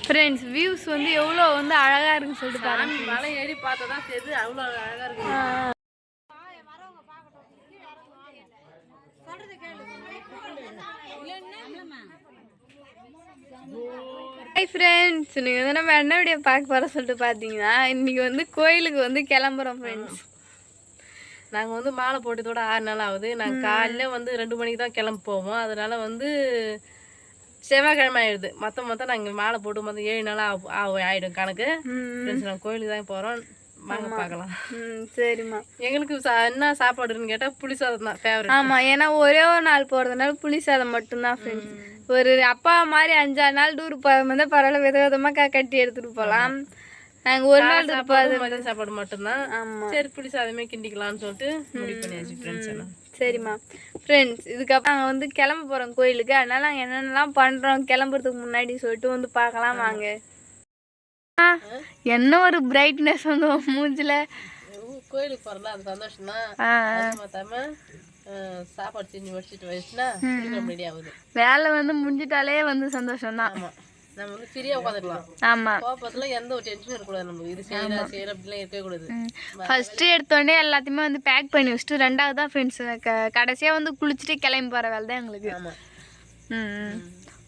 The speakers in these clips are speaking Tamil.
ஃப்ரெண்ட்ஸ் வியூஸ் வந்து எவ்வளோ வந்து அழகாக இருக்குன்னு சொல்லிட்டு பாருங்க. மலை ஏறி பார்த்தா தான் தெரியுது அவ்வளோ அழகாக இருக்கு. ஹாய் ஃப்ரெண்ட்ஸ், நீங்கள் வந்து நம்ம என்ன வீடியோ பார்க்க போகிறோம் சொல்லிட்டு பார்த்தீங்கன்னா இன்றைக்கி வந்து கோயிலுக்கு வந்து கிளம்புறோம் ஃப்ரெண்ட்ஸ். நாங்கள் வந்து மாலை போட்டதோட 6 நாள் ஆகுது. நாங்கள் காலையில் வந்து 2 மணிக்கு தான் கிளம்பி போவோம். அதனால வந்து செவ்வாய்க்கிழமை ஆயிடுது. மொத்தம் நாங்கள் மாலை போட்டு மொத்தம் 7 நாள் ஆகிடும் கணக்கு. ஃப்ரெண்ட்ஸ் நாங்கள் கோயிலுக்கு தான் போகிறோம். வாங்க பார்க்கலாம். சரிம்மா. எங்களுக்கு என்ன சாப்பாடுன்னு கேட்டால் புளி சாதம் தான் ஃபேவரட். ஆமாம், ஏன்னா ஒரே ஒரு நாள் போகிறதுனால புளி சாதம் மட்டும்தான் ஃப்ரெண்ட்ஸ். ஒரு அப்பா மாதிரி 5-6 நாள் டூர் போகும்போது பரவாயில்ல, விதவிதமாக கட்டி எடுத்துகிட்டு போகலாம். நாங்கள் ஒரு நாள் மதியம் சாப்பாடு மட்டும்தான். ஆமாம், சரி புளி சாதமே கிண்டிக்கலாம்னு சொல்லிட்டு முடிவு பண்ணியாச்சு ஃப்ரெண்ட்ஸ் எல்லாம். சரிம்மா. ஃப்ரெண்ட்ஸ் இதுக்கப்புறம் நாங்கள் வந்து கிளம்ப போகிறோம் கோயிலுக்கு. அதனால் நாங்கள் என்னென்னலாம் பண்ணுறோம் கிளம்புறதுக்கு முன்னாடி சொல்லிட்டு வந்து பார்க்கலாம் வாங்க. என்ன ஒரு பிரைட்னஸ் வந்து மூஞ்சில். கோயிலுக்கு போகிறதா அது சந்தோஷம் தான். சாப்பாடு செஞ்சு முடிச்சுட்டு வச்சுன்னா ரெடி ஆகுது. வேலை வந்து முடிஞ்சிட்டாலே வந்து சந்தோஷம் தான். ஆமாம், நம்ம வந்து ஃப்ரீயாக உட்காந்துக்கலாம். ஆமாம், கோபத்தில் எந்த ஒரு டென்ஷனும் இருக்கக்கூடாது. நம்ம இது செய்யலாம் அப்படிலாம் இருக்கக்கூடாது. ஃபஸ்ட்டு எடுத்தோடனே எல்லாத்தையுமே வந்து பேக் பண்ணி வச்சுட்டு ரெண்டாவது தான் ஃப்ரெண்ட்ஸ் கடைசியாக வந்து குளிச்சுட்டு கிளம்பி போகிற வேலை தான் எங்களுக்கு.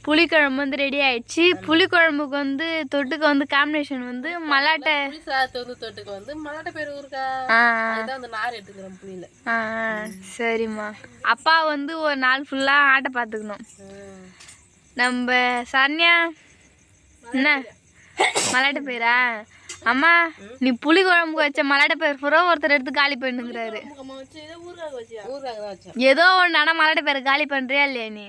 புளிக்குழம்பு வந்து ரெடி ஆயிடுச்சு. புளிக்குழம்புக்கு வந்து தொட்டுக்கு வந்து காம்பினேஷன் வந்து மல்லாட்டை வந்து தொட்டுக்கு வந்து மல்லாட்டை பேர் ஊருக்கா அந்த நார் எடுத்துக்கிறோம் புளியில. சரிம்மா. அப்பா வந்து ஒரு நாள் ஃபுல்லாக ஆட்டை பார்த்துக்கணும். நம்ம சரண்யா என்ன மல்லாட்டை பயிரா? அம்மா நீ புளி குழம்புக்கு வச்ச மல்லாட்டை பயிர் பூரா ஒருத்தர் எடுத்து காலி பண்ணுங்கிறாரு. ஏதோ ஒன்று, ஆனால் மல்லாட்டை பயிர் காலி பண்ணுறியா இல்லையா நீ?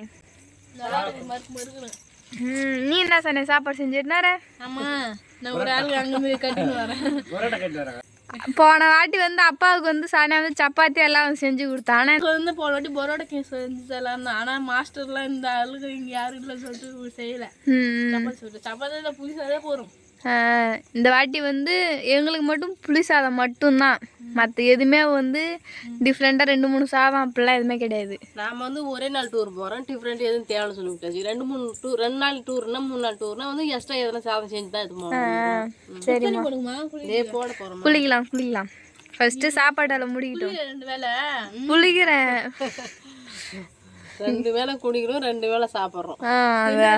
நீ என்ன சொன்ன சாப்பாடு செஞ்சிருந்தார? போன வாட்டி வந்து அப்பாவுக்கு வந்து சாணி வந்து சப்பாத்தி எல்லாம் செஞ்சு கொடுத்தானே. வந்து போன வாட்டி பரோட்டா செஞ்சு தரலாம். ஆனா மாஸ்டர்லாம் இந்த ஆளுக்கு இங்க யாரும் இல்லை சொல்லிட்டு செய்யல. சப்பாத்தி தான் புளிசாதே போறோம். இந்த வாட்டி வந்து எங்களுக்கு மட்டும் புளி சாதம் மட்டும்தான். மற்ற எதுவுமே வந்து டிஃப்ரெண்ட்டாக 2-3 சாதம் அப்படிலாம் எதுவுமே கிடையாது. நாம் வந்து ஒரே நாள் டூர் போகிறோம். டிஃப்ரெண்ட் எதுவும் தேவைன்னு சொல்லி விட்டாச்சு. 2 நாள் டூர்னா 3 நாள் டூர்னா வந்து எக்ஸ்ட்ரா எதனா சாதம் செஞ்சு தான் எடுத்துப்போம். சரிம்மா, போட போகிறோம். குளிக்கலாம். ஃபர்ஸ்ட்டு சாப்பாடால் முடிக்கிட்டோம். 2 வேளை குளிக்கிறேன். 2 வேளை குடிக்கிறோம், 2 வேளை சாப்பிட்றோம். 3 வேலை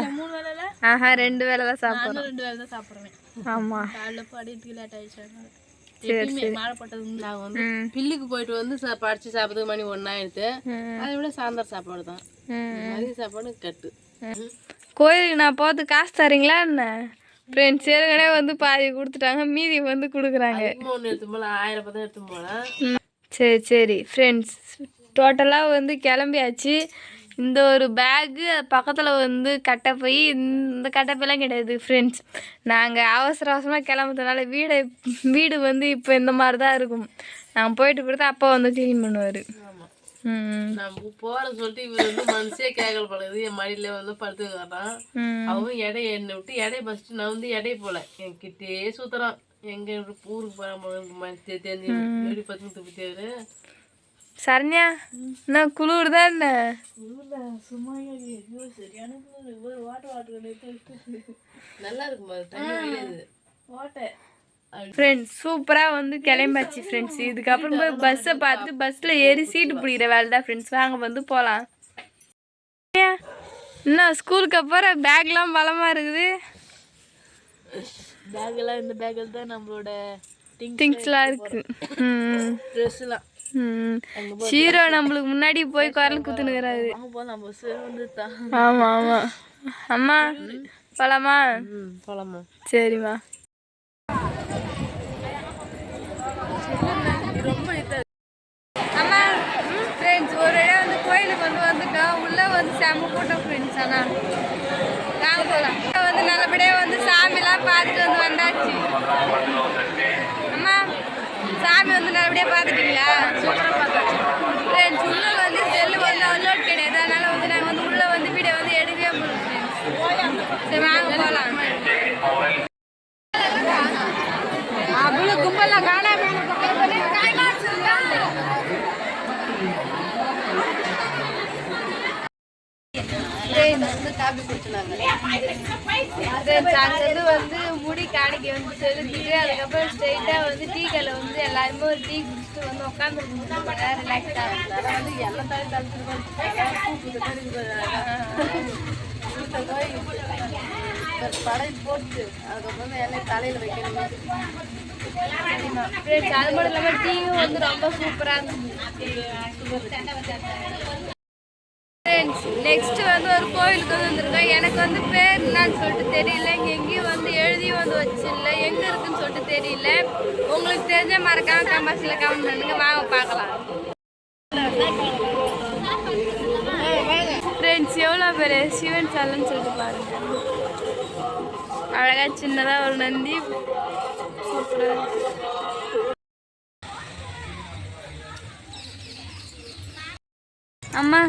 2 வேலை தான் சாப்பிட்றோம். 2 வேலை தான் சாப்பிட்றேன். ஆமாம், காலையில் படிக்கிறதுக்கு லேட் ஆயிடுச்சு. மாலைப்பட்டது நாங்கள் வந்து பில்லுக்கு போயிட்டு வந்து படிச்சு சாப்பிட்றது மணி 1 ஆயிடுது. அதை விட சாயந்தரம் சாப்பாடு தான். மதிய சாப்பாடு கட்டு. கோயிலுக்கு நான் போகிறது காசு தரீங்களா என்ன? ஃப்ரெண்ட்ஸ் ஏற்கனவே வந்து பாதி கொடுத்துட்டாங்க, மீதி வந்து கொடுக்குறாங்க. 3 எடுத்து போல 1000 ரூபாய் தான் எடுத்து போல. சரி ஃப்ரெண்ட்ஸ், டோட்டலாக வந்து கிளம்பியாச்சு. இந்த ஒரு பேக்கு பக்கத்தில் வந்து கட்டை போய், இந்த கட்டைப்பெல்லாம் கிடையாது ஃப்ரெண்ட்ஸ். நாங்கள் அவசரமாக கிளம்புறதுனால வீடு வந்து இப்போ இந்த மாதிரி தான் இருக்கும். நாங்கள் போயிட்டு கொடுத்தா அப்பா வந்து க்ளீன் பண்ணுவார். நம்ம போற சொல்லிட்டு இவர் வந்து மனசே கேட்கல பழகுது. என் மடியில வந்து படுத்து வர்றான். அவன் எடை எண்ணெய் விட்டு எடை ஃபர்ஸ்ட் நான் வந்து எடை போல என்கிட்டே சுத்துறான். எங்க ஊருக்கு போற தெரிஞ்சு 10 தேவை. சரண்யா என்ன குளிர் தான் என்ன? சும்மா சரியான நல்லா இருக்கும். ஃப்ரெண்ட்ஸ் சூப்பராக வந்து கிளம்பாச்சு ஃப்ரெண்ட்ஸ். இதுக்கப்புறம் போய் பஸ்ஸை பார்த்துட்டு பஸ்ஸில் ஏறி சீட்டு பிடிக்கிற வேலை தான் ஃப்ரெண்ட்ஸ். வாங்க வந்து போகலாம். இன்னும் ஸ்கூலுக்கு அப்புறம் பேக்லாம் பலமாக இருக்குது. பேக்கெல்லாம் இந்த பேக்கில் தான் நம்மளோட திங்ஸ்லாம் இருக்குது. ட்ரெஸ்லாம் ஹீரோ நம்மளுக்கு முன்னாடி போய் குரல் குத்துனுங்கிறாரு. ஆமா அம்மா போலாமா? போலாமா? சரிம்மா. அம்மா ஃப்ரெண்ட்ஸ் ஒரு இடம் வந்து கோயிலுக்கு வந்துட்டோம். உள்ளே வந்து செம்ம கூட்டம் ஃப்ரெண்ட்ஸ். ஆனால் நாங்கள் போகலாம். வந்து நல்லபடியாக வந்து சாமிலாம் பார்த்துட்டு வந்து வந்தாச்சு. அம்மா சாமி வந்து நல்லபடியாக பார்த்துட்டீங்களா? சூப்பராக பார்த்தாச்சு ஃப்ரெண்ட்ஸ். உள்ளே வந்து செல்லு வந்து அன்லோட் கிடையாது. அதனால் வந்து நாங்கள் வந்து உள்ளே வந்து வீடியோ வந்து எடுக்கவே போகிறோம் ஃப்ரெண்ட்ஸ். சரி வாங்க போகலாம். அவ்வளோ கும்பலாம் காணாம வந்து காபி குடிச்சுனாங்க. அங்கேருந்து வந்து முடி காணிக்க வந்து செலுத்திட்டு அதுக்கப்புறம் ஸ்ட்ரெயிட்டாக வந்து டீ கடையில் வந்து எல்லாருமே ஒரு டீ குடிச்சிட்டு வந்து உட்காந்துருக்கோம் ரிலாக்ஸாக. அதனால வந்து எண்ணெய் தாய் படை போட்டு அதுக்கப்புறம் எண்ணெய் தலையில் வைக்கணும். அது மட்டும் இல்லாமல் டீயும் வந்து ரொம்ப சூப்பராக இருந்துச்சு. நெக்ஸ்ட் வந்து ஒரு கோயிலுக்கு வந்து வந்திருக்கோம். எனக்கு வந்து பேர் என்னன்னு சொல்லிட்டு தெரியல. இங்கே எங்கேயும் வந்து எழுதியும் வந்து வச்சிடல, எங்கே இருக்குன்னு சொல்லிட்டு தெரியல. உங்களுக்கு தெரிஞ்ச மறக்காம கமெண்ட்ஸில் கமெண்ட் பண்ணுங்க. வாங்க பார்க்கலாம். ஃப்ரெண்ட்ஸ் எவ்வளோ பேர் சிவன் சாலைன்னு சொல்லிட்டு பாருங்க. அழகாக சின்னதாக ஒரு நந்தி சூப்பராக. அம்மா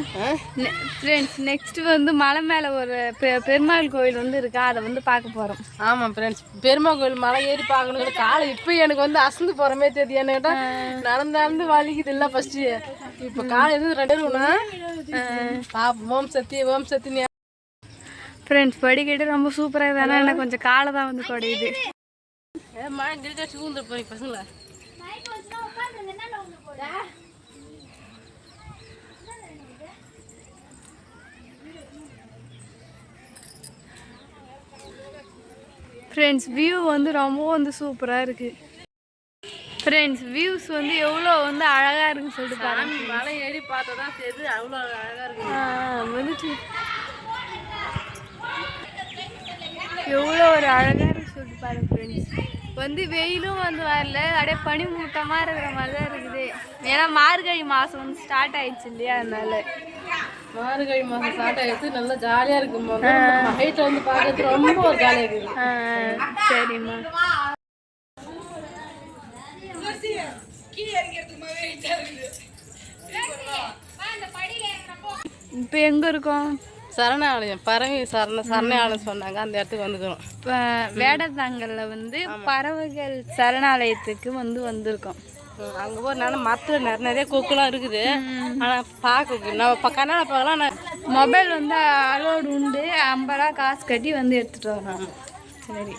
ஃப்ரெண்ட்ஸ் நெக்ஸ்ட் வந்து மலை மேலே ஒரு பெருமாள் கோயில் வந்து இருக்கா, அதை வந்து பார்க்க போகிறோம். ஆமாம் ஃப்ரெண்ட்ஸ், பெருமாள் கோயில் மலை ஏறி பார்க்கணும். காலை இப்போ எனக்கு வந்து அசந்து போகிறமே தெரியுது. என்ன கேட்டால் நடந்து வலிக்குது இல்லை ஃபஸ்ட்டு. இப்போ காலையில் 2 ஓம் சக்தி ஓம் சக்தி. ஃப்ரெண்ட்ஸ் படிக்கட்டு ரொம்ப சூப்பராக தானே, எனக்கு கொஞ்சம் காலை தான் வந்து குடையுது. ஏம்மா கிரிக்கா சூழ்ந்து போய் பசங்களா ஃப்ரெண்ட்ஸ் வியூ வந்து ரொம்ப வந்து சூப்பராக இருக்குது. ஃப்ரெண்ட்ஸ் வியூஸ் வந்து எவ்வளோ வந்து அழகாக இருக்குன்னு சொல்லிட்டு பாருங்க. மலை ஏறி பார்த்தா தான் தெரியுது அவ்வளோ அழகாக இருக்கு. வந்துட்டு எவ்வளோ ஒரு அழகாக இருக்கு சொல்லிட்டு பாருங்க ஃப்ரெண்ட்ஸ். வந்து வெயிலும் வந்து வரல, அப்படியே பனி மூட்டமாக இருக்கிற மாதிரி தான் இருக்குது. ஏன்னா மார்கழி மாதம் வந்து ஸ்டார்ட் ஆயிடுச்சு இல்லையா, அதனால மார்கழி மாதம் ஸ்டார்ட் ஆகிடுச்சு. நல்லா ஜாலியாக இருக்குமா. ஹைட்டில் வந்து பார்க்கறது ரொம்ப ஒரு ஜாலியாக இருக்குது. சரிம்மா. இப்போ எங்கே இருக்கோம்? சரணாலயம் பறவை சரணாலயம் சொன்னாங்க, அந்த இடத்துக்கு வந்துக்கிறோம். இப்போ வேடந்தாங்கலில் வந்து பறவைகள் சரணாலயத்துக்கு வந்திருக்கோம். அங்கே போய் நான் மரத்தில் நிறைய கொக்குலாம் இருக்குது. ஆனால் பார்க்க நம்ம கண்ணால் பார்க்கலாம். மொபைல் வந்து அலோடு உண்டு, 50 ரூபா காசு கட்டி வந்து எடுத்துகிட்டு வரோம். சரி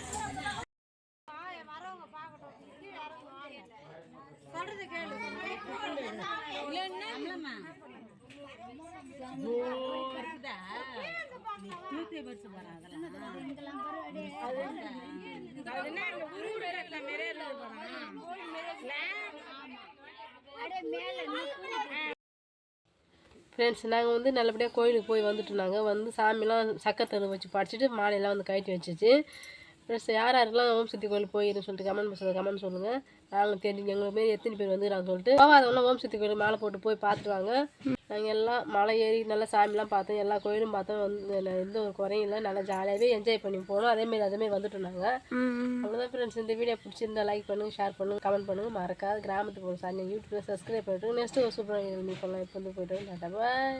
ஃப்ரெண்ட்ஸ், நாங்கள் வந்து நல்லபடியாக கோயிலுக்கு போய் வந்துட்டோம். வந்து சாமிலாம் சக்கரத்தில் வச்சு படிச்சுட்டு மாலையெல்லாம் வந்து கட்டி வச்சிச்சு. ஃப்ரெண்ட்ஸ், யாரெல்லாம் ஓம் சக்தி கோயில் போயிருன்னு சொல்லிட்டு கமெண்ட் சொல்லுங்கள். நாங்கள் தெரிஞ்சு எங்களுக்கு மாரி எத்தனை பேர் வந்துக்கிறாங்க சொல்லிட்டு போகாதவங்களாம் ஓம் சக்தி கோயில் மாலை போட்டு போய் பார்த்துட்டு வாங்க. நாங்கள் எல்லாம் மலை ஏறி நல்லா சாமிலாம் பார்த்தோம், எல்லா கோயிலும் பார்த்தோம். வந்து எந்த ஒரு குறையும் இல்லை, நல்லா ஜாலியாகவே என்ஜாய் பண்ணி போனோம். அதேமாரி வந்துட்டோம் நாங்கள். அவ்வளோதான் ஃப்ரெண்ட்ஸ். இந்த வீடியோ பிடிச்சிருந்தா லைக் பண்ணுங்கள், ஷேர் பண்ணுங்கள், கமெண்ட் பண்ணுங்கள். மறக்காது கிராமத்துக்கு போகணும் சார், நீங்கள் யூடியூப்பில் சப்ஸ்கிரைப் பண்ணிட்டு நெக்ஸ்ட்டு ஒரு சூப்பராக மீட் பண்ணலாம். இப்போ வந்து போய்ட்டு டாடா பாய்.